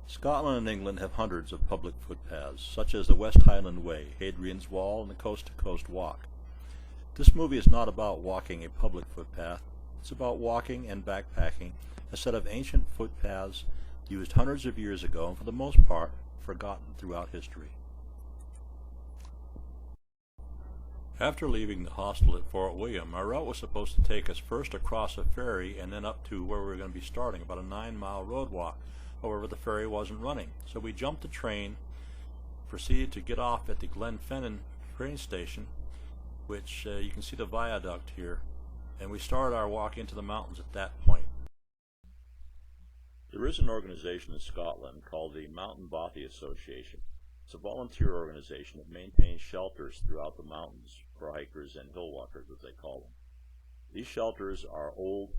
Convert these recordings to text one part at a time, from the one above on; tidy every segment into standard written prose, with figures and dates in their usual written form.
Scotland and England have hundreds of public footpaths, such as the West Highland Way, Hadrian's Wall, and the Coast to Coast Walk. This movie is not about walking a public footpath, it's about walking and backpacking a set of ancient footpaths used hundreds of years ago and for the most part forgotten throughout history. After leaving the hostel at Fort William, our route was supposed to take us first across a ferry and then up to where we were going to be starting, about a 9-mile road walk. However, the ferry wasn't running, so we jumped the train, proceeded to get off at the Glenfinnan train station, which you can see the viaduct here, and we started our walk into the mountains at that point. There is an organization in Scotland called the Mountain Bothy Association. It's a volunteer organization that maintains shelters throughout the mountains for hikers and hill walkers, as they call them. These shelters are old,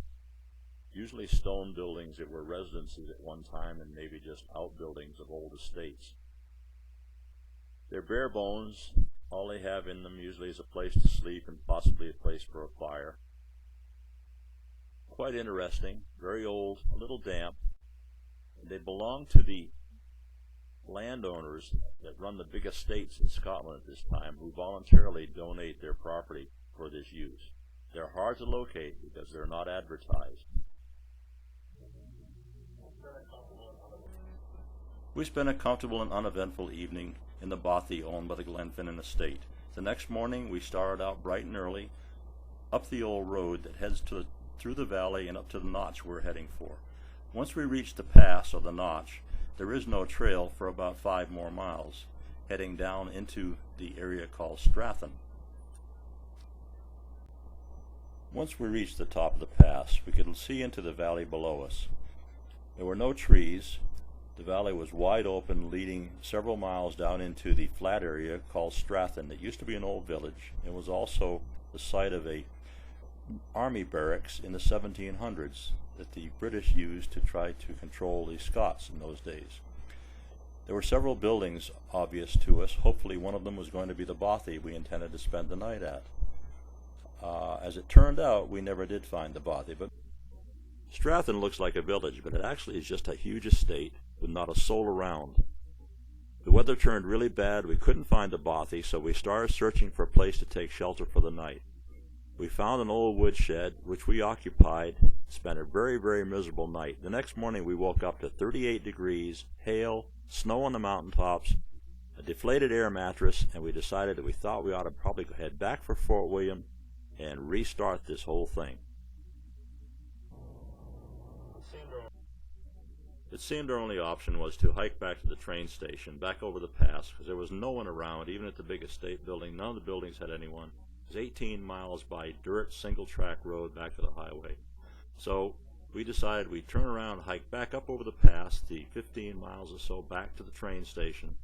usually stone buildings that were residences at one time and maybe just outbuildings of old estates. They're bare bones. All they have in them usually is a place to sleep and possibly a place for a fire. Quite interesting, very old, a little damp. They belong to the landowners that run the big estates in Scotland at this time, who voluntarily donate their property for this use. They're hard to locate because they're not advertised. We spent a comfortable and uneventful evening in the bothy owned by the Glenfinnan estate. The next morning we started out bright and early up the old road that heads through the valley and up to the notch we're heading for. Once we reach the pass or the notch, there is no trail for about 5 more miles, heading down into the area called Strathen. Once we reached the top of the pass, we could see into the valley below us. There were no trees. The valley was wide open, leading several miles down into the flat area called Strathen that used to be an old village and was also the site of a army barracks in the 1700s that the British used to try to control the Scots in those days. There were several buildings obvious to us. Hopefully one of them was going to be the bothy we intended to spend the night at. As it turned out, we never did find the bothy, but Strathen looks like a village, but it actually is just a huge estate with not a soul around. The weather turned really bad. We couldn't find the bothy, so we started searching for a place to take shelter for the night. We found an old woodshed, which we occupied, spent a very, very miserable night. The next morning we woke up to 38 degrees, hail, snow on the mountaintops, a deflated air mattress, and we decided that we thought we ought to probably head back for Fort William and restart this whole thing. It seemed our only option was to hike back to the train station, back over the pass, because there was no one around, even at the big estate building. None of the buildings had anyone. It was 18 miles by dirt, single-track road back to the highway. So we decided we'd turn around and hike back up over the pass, the 15 miles or so back to the train station,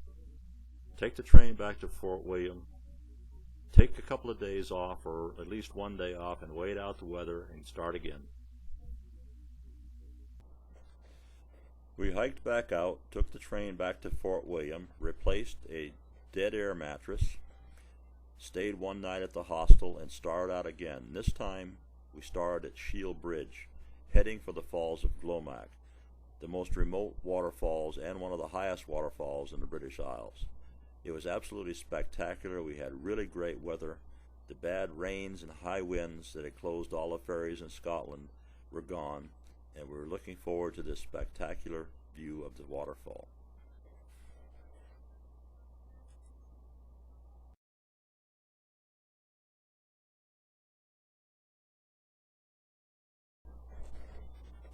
take the train back to Fort William, take a couple of days off, or at least one day off, and wait out the weather and start again. We hiked back out, took the train back to Fort William, replaced a dead air mattress, stayed one night at the hostel, and started out again. This time we started at Shield Bridge, heading for the Falls of Glomac, the most remote waterfalls and one of the highest waterfalls in the British Isles. It was absolutely spectacular. We had really great weather. The bad rains and high winds that had closed all the ferries in Scotland were gone, and we were looking forward to this spectacular view of the waterfall.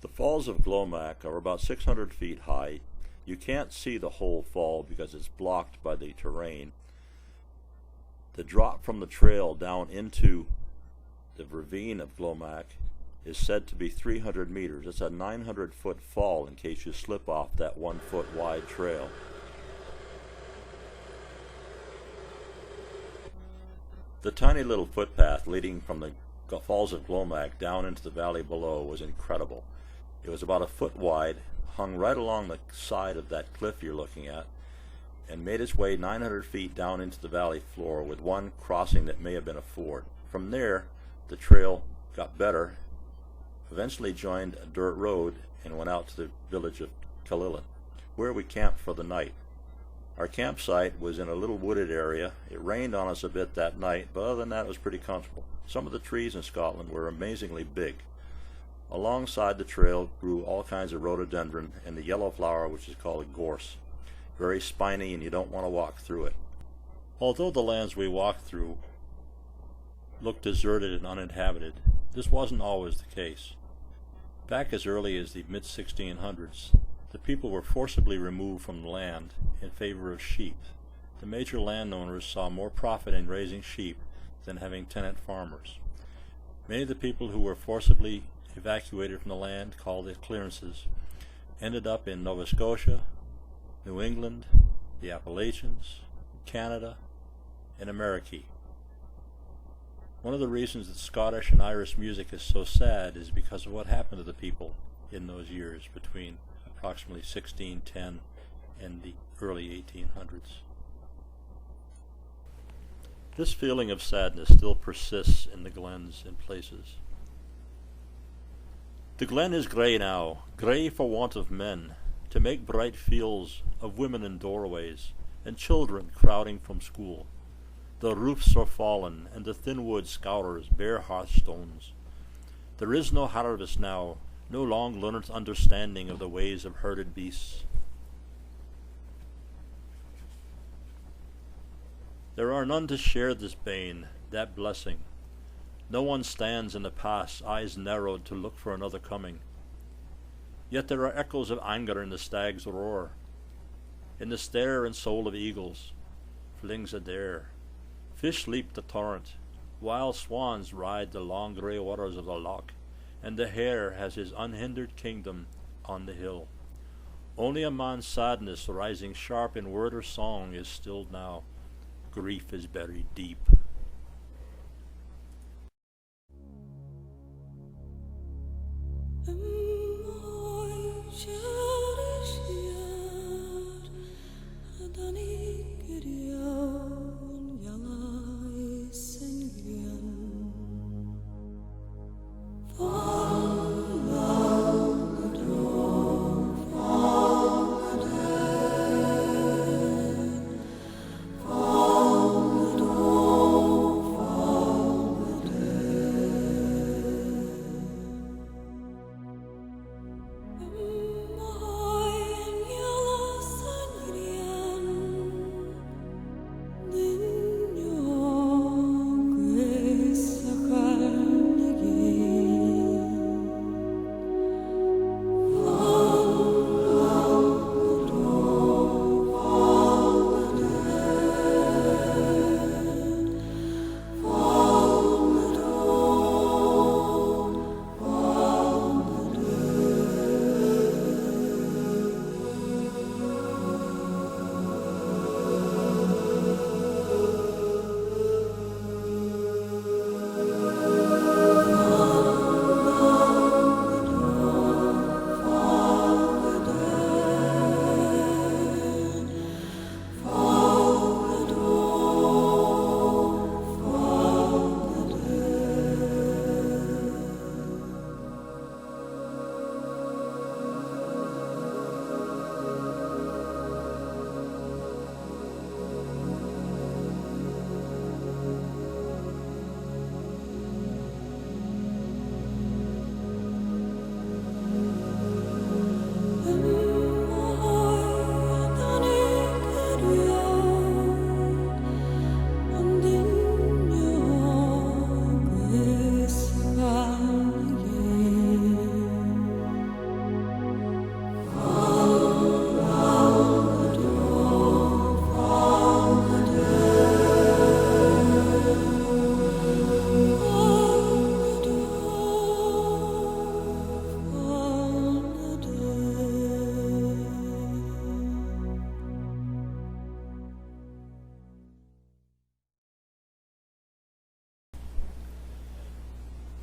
The Falls of Glomac are about 600 feet high. You can't see the whole fall because it's blocked by the terrain. The drop from the trail down into the ravine of Glomac is said to be 300 meters. It's a 900-foot fall in case you slip off that 1-foot wide trail. The tiny little footpath leading from the Falls of Glomac down into the valley below was incredible. It was about a foot wide, hung right along the side of that cliff you're looking at, and made its way 900 feet down into the valley floor with one crossing that may have been a ford. From there, the trail got better, eventually joined a dirt road, and went out to the village of Killillan. where we camped for the night. Our campsite was in a little wooded area. It rained on us a bit that night, but other than that it was pretty comfortable. Some of the trees in Scotland were amazingly big. Alongside the trail grew all kinds of rhododendron and the yellow flower which is called gorse. Very spiny, and you don't want to walk through it. Although the lands we walked through looked deserted and uninhabited, this wasn't always the case. Back as early as the mid-1600s, the people were forcibly removed from the land in favor of sheep. The major landowners saw more profit in raising sheep than having tenant farmers. Many of the people who were forcibly evacuated from the land, called it clearances, ended up in Nova Scotia, New England, the Appalachians, Canada, and America. One of the reasons that Scottish and Irish music is so sad is because of what happened to the people in those years between approximately 1610 and the early 1800s. This feeling of sadness still persists in the glens in places. The glen is grey now, grey for want of men, to make bright fields of women in doorways, and children crowding from school. The roofs are fallen, and the thin wood scours bare hearthstones. There is no harvest now, no long learned understanding of the ways of herded beasts. There are none to share this bane, that blessing. No one stands in the pass, eyes narrowed to look for another coming. Yet there are echoes of anger in the stag's roar, in the stare and soul of eagles, flings adair. Fish leap the torrent, wild swans ride the long grey waters of the loch, and the hare has his unhindered kingdom on the hill. Only a man's sadness rising sharp in word or song is stilled now. Grief is buried deep.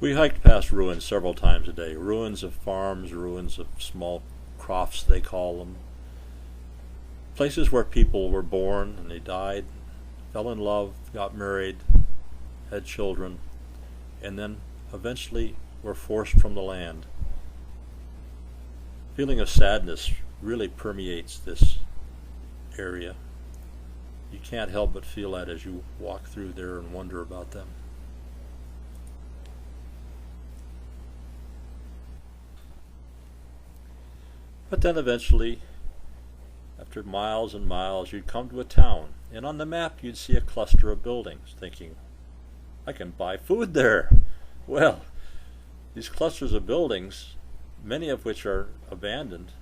We hiked past ruins several times a day, ruins of farms, ruins of small crofts they call them, places where people were born and they died, fell in love, got married, had children, and then eventually were forced from the land. Feeling of sadness really permeates this area. You can't help but feel that as you walk through there and wonder about them. But then eventually, after miles and miles, you'd come to a town, and on the map you'd see a cluster of buildings, thinking, I can buy food there. Well, these clusters of buildings, many of which are abandoned,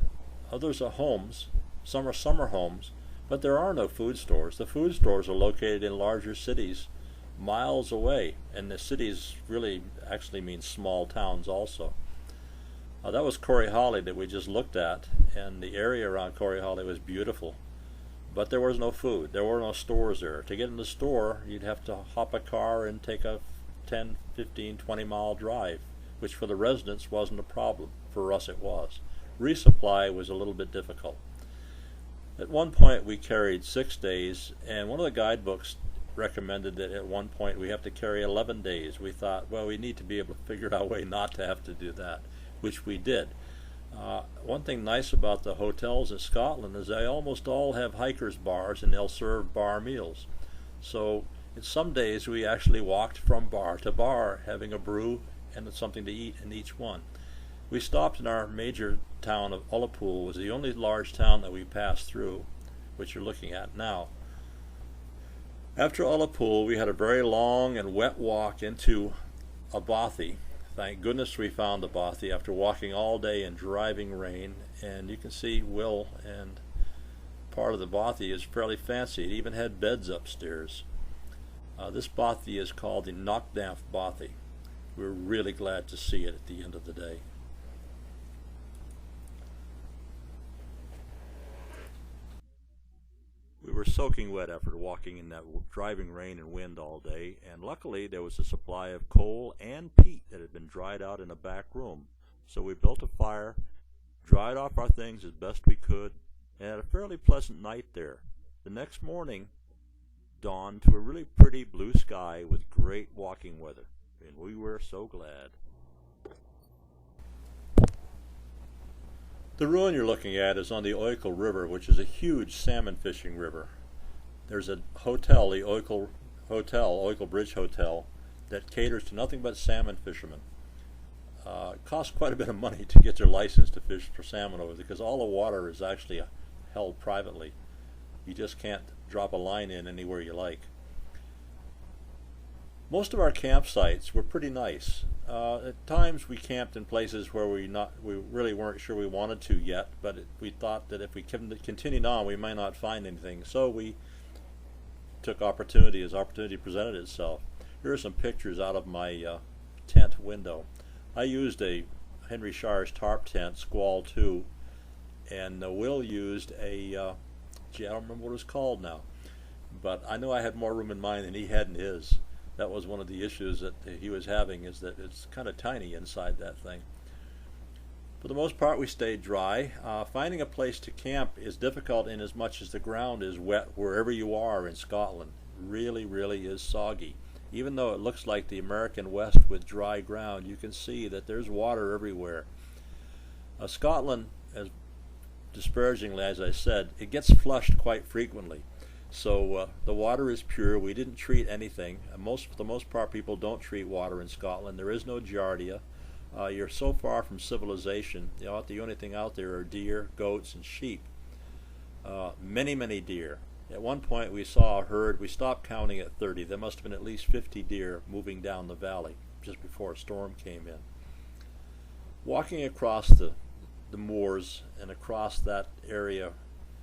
others are homes, some are summer homes, but there are no food stores. The food stores are located in larger cities miles away, and the cities really actually mean small towns also. That was Corey Holly that we just looked at, and the area around Corey Holly was beautiful. But there was no food. There were no stores there. To get in the store, you'd have to hop a car and take a 10, 15, 20-mile drive, which for the residents wasn't a problem. For us it was. Resupply was a little bit difficult. At one point we carried 6 days, and one of the guidebooks recommended that at one point we have to carry 11 days. We thought, well, we need to be able to figure out a way not to have to do that, which we did. One thing nice about the hotels in Scotland is they almost all have hikers bars, and they'll serve bar meals. So some days we actually walked from bar to bar having a brew and something to eat in each one. We stopped in our major town of Ullapool. Was the only large town that we passed through, which you're looking at now. After Ullapool, we had a very long and wet walk into a bothy. Thank goodness we found the bothy after walking all day in driving rain, and you can see Will, and part of the bothy is fairly fancy. It even had beds upstairs. This bothy is called the Knockdamph bothy. We're really glad to see it at the end of the day. We were soaking wet after walking in that driving rain and wind all day, and luckily there was a supply of coal and peat that had been dried out in a back room. So we built a fire, dried off our things as best we could, and had a fairly pleasant night there. The next morning dawned to a really pretty blue sky with great walking weather, and we were so glad. The ruin you're looking at is on the Oikel River, which is a huge salmon fishing river. There's a hotel, the Oikel Bridge Hotel, that caters to nothing but salmon fishermen. It costs quite a bit of money to get your license to fish for salmon over there, because all the water is actually held privately. You just can't drop a line in anywhere you like. Most of our campsites were pretty nice. At times we camped in places where we really weren't sure we wanted to yet, but we thought that if we continued on we might not find anything. So we took opportunity as opportunity presented itself. Here are some pictures out of my tent window. I used a Henry Shire's tarp tent, Squall 2, and Will used a, gee, I don't remember what it was called now, but I know I had more room in mine than he had in his. That was one of the issues that he was having, is that it's kind of tiny inside that thing. For the most part, we stayed dry. Finding a place to camp is difficult in as much as the ground is wet wherever you are in Scotland. Really, really is soggy. Even though it looks like the American West with dry ground, you can see that there's water everywhere. Scotland, as disparagingly as I said, it gets flushed quite frequently. So the water is pure. We didn't treat anything. For the most part, people don't treat water in Scotland. There is no giardia. You're so far from civilization. The only thing out there are deer, goats, and sheep. Many, many deer. At one point, we saw a herd. We stopped counting at 30. There must have been at least 50 deer moving down the valley just before a storm came in. Walking across the moors and across that area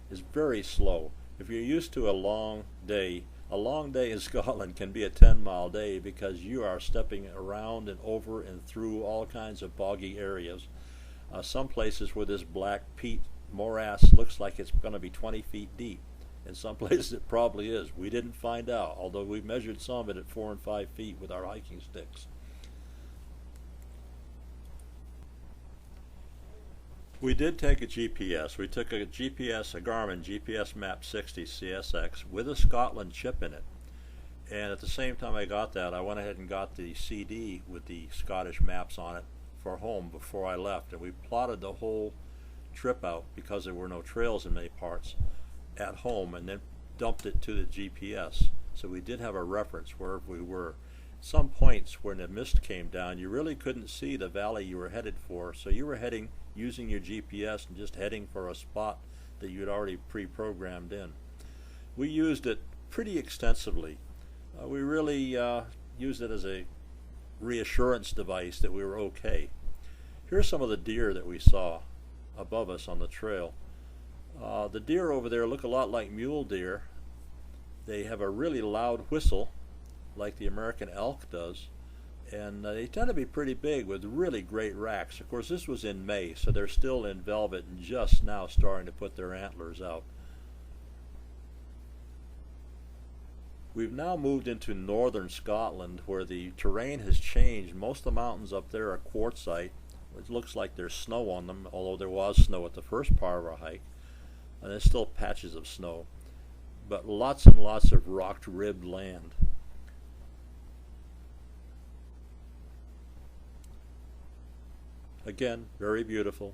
is very slow. If you're used to a long day in Scotland can be a 10-mile day, because you are stepping around and over and through all kinds of boggy areas. Some places where this black peat morass looks like it's going to be 20 feet deep. In some places it probably is. We didn't find out, although we measured some of it at 4 and 5 feet with our hiking sticks. We did take a GPS. We took a Garmin GPS Map 60 CSX with a Scotland chip in it. And at the same time I got that, I went ahead and got the CD with the Scottish maps on it for home before I left. And we plotted the whole trip out because there were no trails in many parts at home, and then dumped it to the GPS. So we did have a reference wherever we were. Some points when the mist came down, you really couldn't see the valley you were headed for, so you were heading using your GPS and just heading for a spot that you had already pre-programmed in. We used it pretty extensively. We really used it as a reassurance device that we were okay. Here's some of the deer that we saw above us on the trail. The deer over there look a lot like mule deer. They have a really loud whistle like the American elk does, and they tend to be pretty big with really great racks. Of course, this was in May, so they're still in velvet and just now starting to put their antlers out. We've now moved into northern Scotland, where the terrain has changed. Most of the mountains up there are quartzite. It looks like there's snow on them, although there was snow at the first part of our hike, and there's still patches of snow, but lots and lots of rock ribbed land. Again, very beautiful,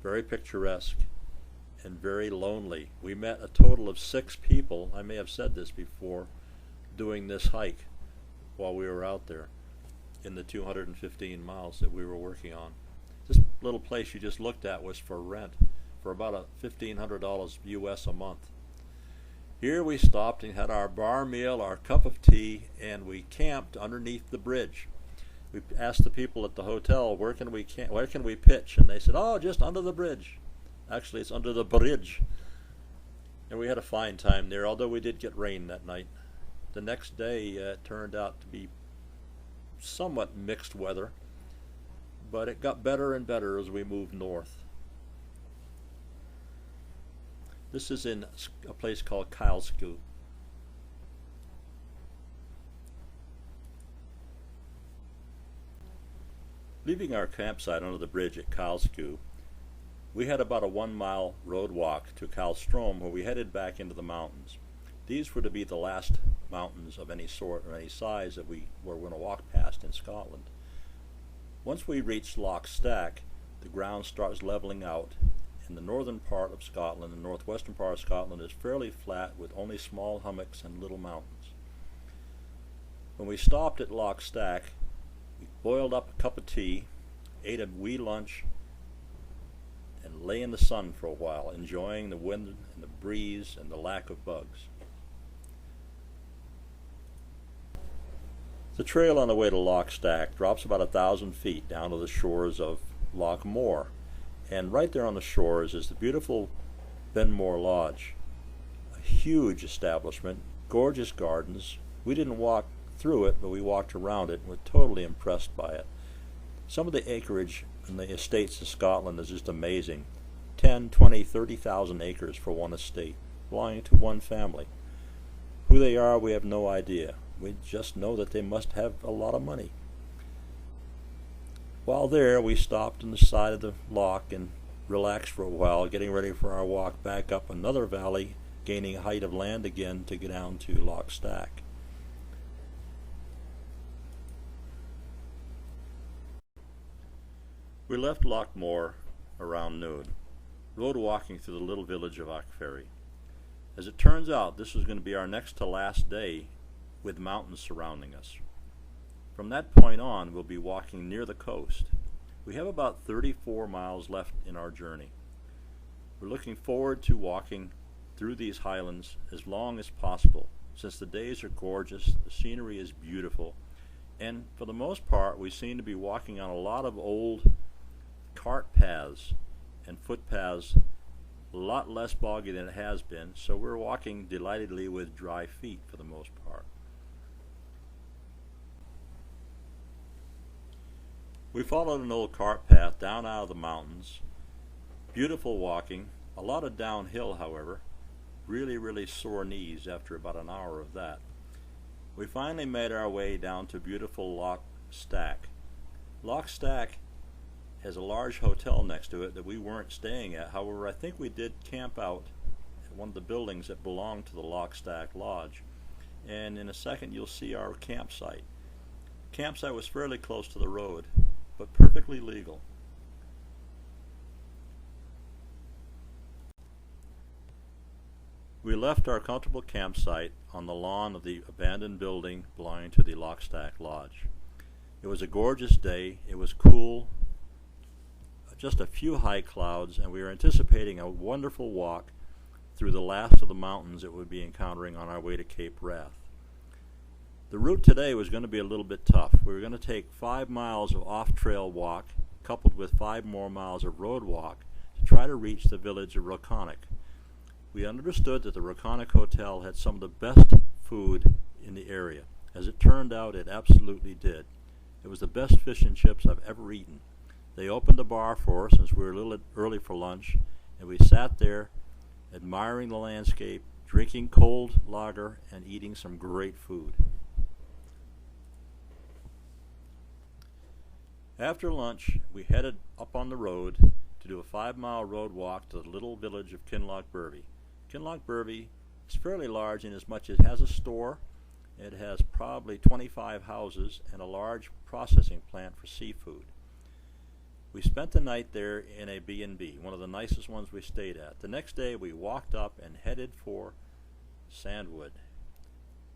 very picturesque, and very lonely. We met a total of 6 people, I may have said this before, doing this hike while we were out there in the 215 miles that we were working on. This little place you just looked at was for rent for about $1,500 US a month. Here we stopped and had our bar meal, our cup of tea, and we camped underneath the bridge. We asked the people at the hotel, where can we pitch? And they said, oh, just under the bridge. Actually, it's under the bridge. And we had a fine time there, although we did get rain that night. The next day it turned out to be somewhat mixed weather, but it got better and better as we moved north. This is in a place called Kylesku. Leaving our campsite under the bridge at Kylesku, we had about a 1-mile road walk to Kylstrom, where we headed back into the mountains. These were to be the last mountains of any sort or any size that we were going to walk past in Scotland. Once we reached Loch Stack, the ground starts leveling out, and the northern part of Scotland, the northwestern part of Scotland, is fairly flat with only small hummocks and little mountains. When we stopped at Loch Stack, we boiled up a cup of tea, ate a wee lunch, and lay in the sun for a while, enjoying the wind and the breeze and the lack of bugs. The trail on the way to Loch Stack drops about 1,000 feet down to the shores of Loch Moor, and right there on the shores is the beautiful Benmore Lodge, a huge establishment, gorgeous gardens. We didn't walk through it, but we walked around it and were totally impressed by it. Some of the acreage in the estates of Scotland is just amazing. 10, 20, 30,000 acres for one estate, belonging to one family. Who they are, we have no idea. We just know that they must have a lot of money. While there, we stopped on the side of the loch and relaxed for a while, getting ready for our walk back up another valley, gaining height of land again to get down to Loch Stack. We left Loch Moor around noon, road walking through the little village of Achferry. As it turns out, this was going to be our next to last day with mountains surrounding us. From that point on, we'll be walking near the coast. We have about 34 miles left in our journey. We're looking forward to walking through these highlands as long as possible, since the days are gorgeous, the scenery is beautiful, and for the most part, we seem to be walking on a lot of old cart paths and footpaths, a lot less boggy than it has been, so we're walking delightedly with dry feet for the most part. We followed an old cart path down out of the mountains. Beautiful walking, a lot of downhill, however. Really sore knees after about an hour of that. We finally made our way down to beautiful Loch Stack. Loch Stack has a large hotel next to it that we weren't staying at. However, I think we did camp out at one of the buildings that belonged to the Loch Stack Lodge. And in a second you'll see our campsite. Campsite was fairly close to the road, but perfectly legal. We left our comfortable campsite on the lawn of the abandoned building belonging to the Lockstack Lodge. It was a gorgeous day. It was cool, just a few high clouds, and we were anticipating a wonderful walk through the last of the mountains that we'd be encountering on our way to Cape Wrath. The route today was going to be a little bit tough. We were going to take 5 miles of off-trail walk, coupled with 5 more miles of road walk, to try to reach the village of Roconic. We understood that the Roconic Hotel had some of the best food in the area. As it turned out, it absolutely did. It was the best fish and chips I've ever eaten. They opened the bar for us since we were a little early for lunch, and we sat there admiring the landscape, drinking cold lager, and eating some great food. After lunch, we headed up on the road to do a 5-mile road walk to the little village of Kinlochbervie. Kinlochbervie is fairly large in as much as it has a store. It has probably 25 houses and a large processing plant for seafood. We spent the night there in a B&B, one of the nicest ones we stayed at. The next day we walked up and headed for Sandwood.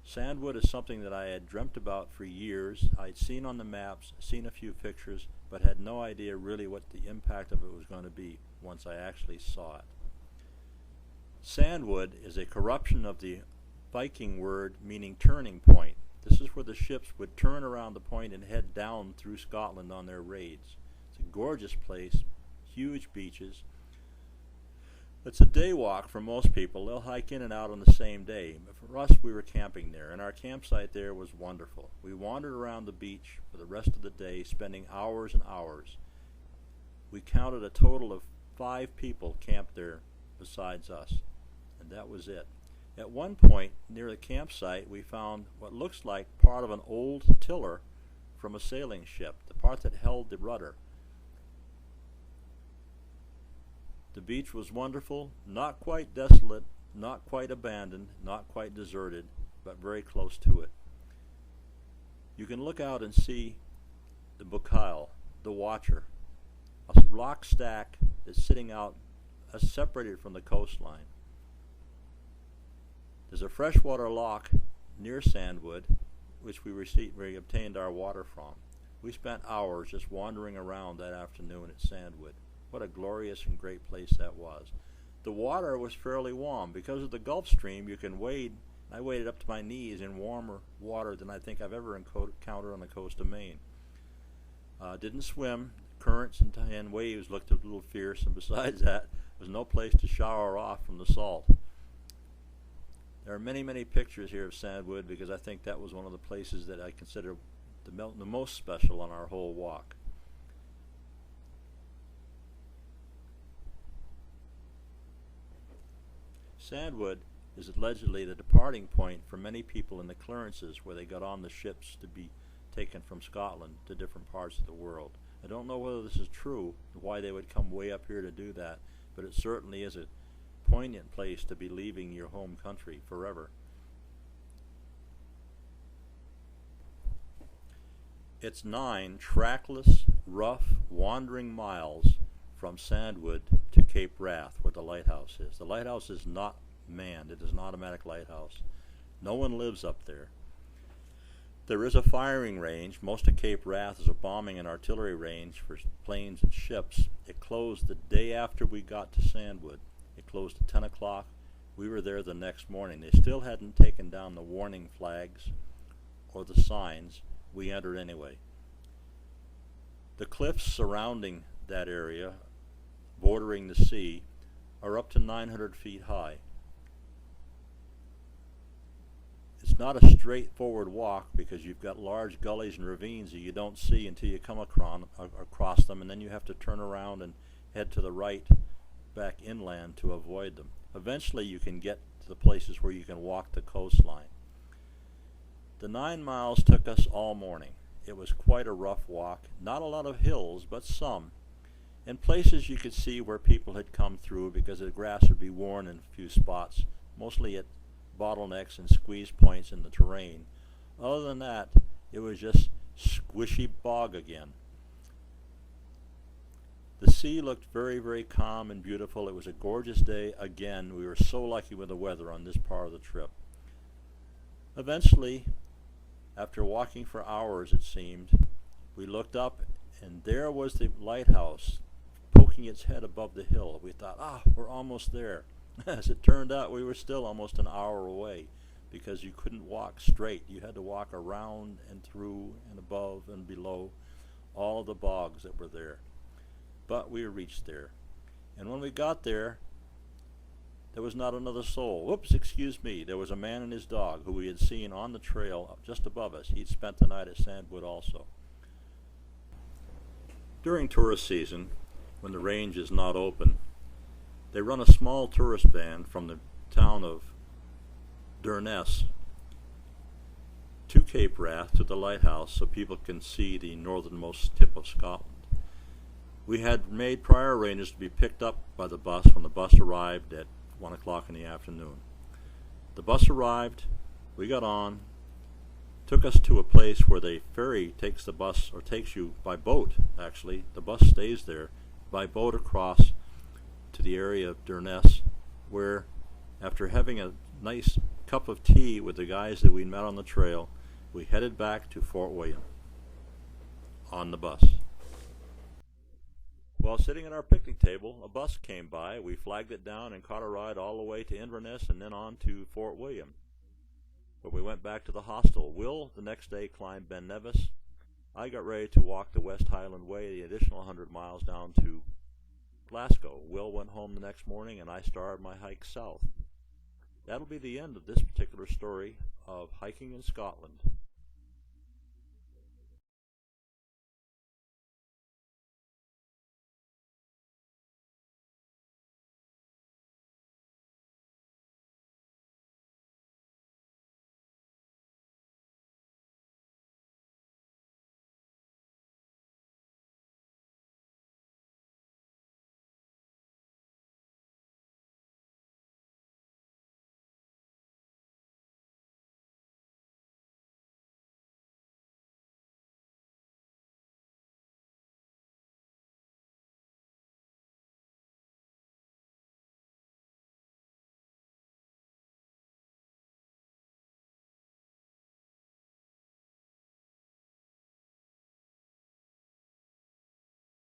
Sandwood is something that I had dreamt about for years. I'd seen on the maps, seen a few pictures, but had no idea really what the impact of it was going to be once I actually saw it. Sandwood is a corruption of the Viking word meaning turning point. This is where the ships would turn around the point and head down through Scotland on their raids. It's a gorgeous place, huge beaches. It's a day walk for most people. They'll hike in and out on the same day. But for us, we were camping there, and our campsite there was wonderful. We wandered around the beach for the rest of the day, spending hours and hours. We counted a total of 5 people camped there besides us, and that was it. At one point, near the campsite, we found what looks like part of an old tiller from a sailing ship, the part that held the rudder. The beach was wonderful, not quite desolate, not quite abandoned, not quite deserted, but very close to it. You can look out and see the Bukile, the Watcher, a rock stack that's sitting out separated from the coastline. There's a freshwater lock near Sandwood, which we obtained our water from. We spent hours just wandering around that afternoon at Sandwood. What a glorious and great place that was. The water was fairly warm. Because of the Gulf Stream, you can wade. I waded up to my knees in warmer water than I think I've ever encountered on the coast of Maine. Didn't swim. Currents and waves looked a little fierce, and besides that, there was no place to shower off from the salt. There are many, many pictures here of Sandwood because I think that was one of the places that I consider the most special on our whole walk. Sandwood is allegedly the departing point for many people in the clearances where they got on the ships to be taken from Scotland to different parts of the world. I don't know whether this is true, why they would come way up here to do that, but it certainly is a poignant place to be leaving your home country forever. It's 9 trackless, rough, wandering miles from Sandwood to Cape Wrath, where the lighthouse is. The lighthouse is not manned. It is an automatic lighthouse. No one lives up there. There is a firing range. Most of Cape Wrath is a bombing and artillery range for planes and ships. It closed the day after we got to Sandwood. It closed at 10 o'clock. We were there the next morning. They still hadn't taken down the warning flags or the signs. We entered anyway. The cliffs surrounding that area, bordering the sea, are up to 900 feet high. It's not a straightforward walk because you've got large gullies and ravines that you don't see until you come across them, and then you have to turn around and head to the right back inland to avoid them. Eventually you can get to the places where you can walk the coastline. The 9 miles took us all morning. It was quite a rough walk. Not a lot of hills, but some. And places you could see where people had come through because the grass would be worn in a few spots, mostly at bottlenecks and squeeze points in the terrain. Other than that, it was just squishy bog again. The sea looked very, very calm and beautiful. It was a gorgeous day again. We were so lucky with the weather on this part of the trip. Eventually, after walking for hours it seemed, we looked up and there was the lighthouse poking its head above the hill. We thought, we're almost there. As it turned out, we were still almost an hour away because you couldn't walk straight. You had to walk around and through and above and below all of the bogs that were there. But we reached there. And when we got there, there was not another soul. Whoops, excuse me. There was a man and his dog who we had seen on the trail just above us. He'd spent the night at Sandwood also. During tourist season, when the range is not open, they run a small tourist van from the town of Durness to Cape Wrath to the lighthouse so people can see the northernmost tip of Scotland. We had made prior arrangements to be picked up by the bus when the bus arrived at 1 o'clock in the afternoon. The bus arrived, we got on, took us to a place where the ferry takes the bus, or takes you by boat actually. The bus stays there, by boat across to the area of Durness, where after having a nice cup of tea with the guys that we met on the trail, we headed back to Fort William on the bus. While sitting at our picnic table, a bus came by. We flagged it down and caught a ride all the way to Inverness and then on to Fort William, where we went back to the hostel. Will the next day climbed Ben Nevis. I got ready to walk the West Highland Way, the additional 100 miles down to Glasgow. Will went home the next morning and I started my hike south. That'll be the end of this particular story of hiking in Scotland.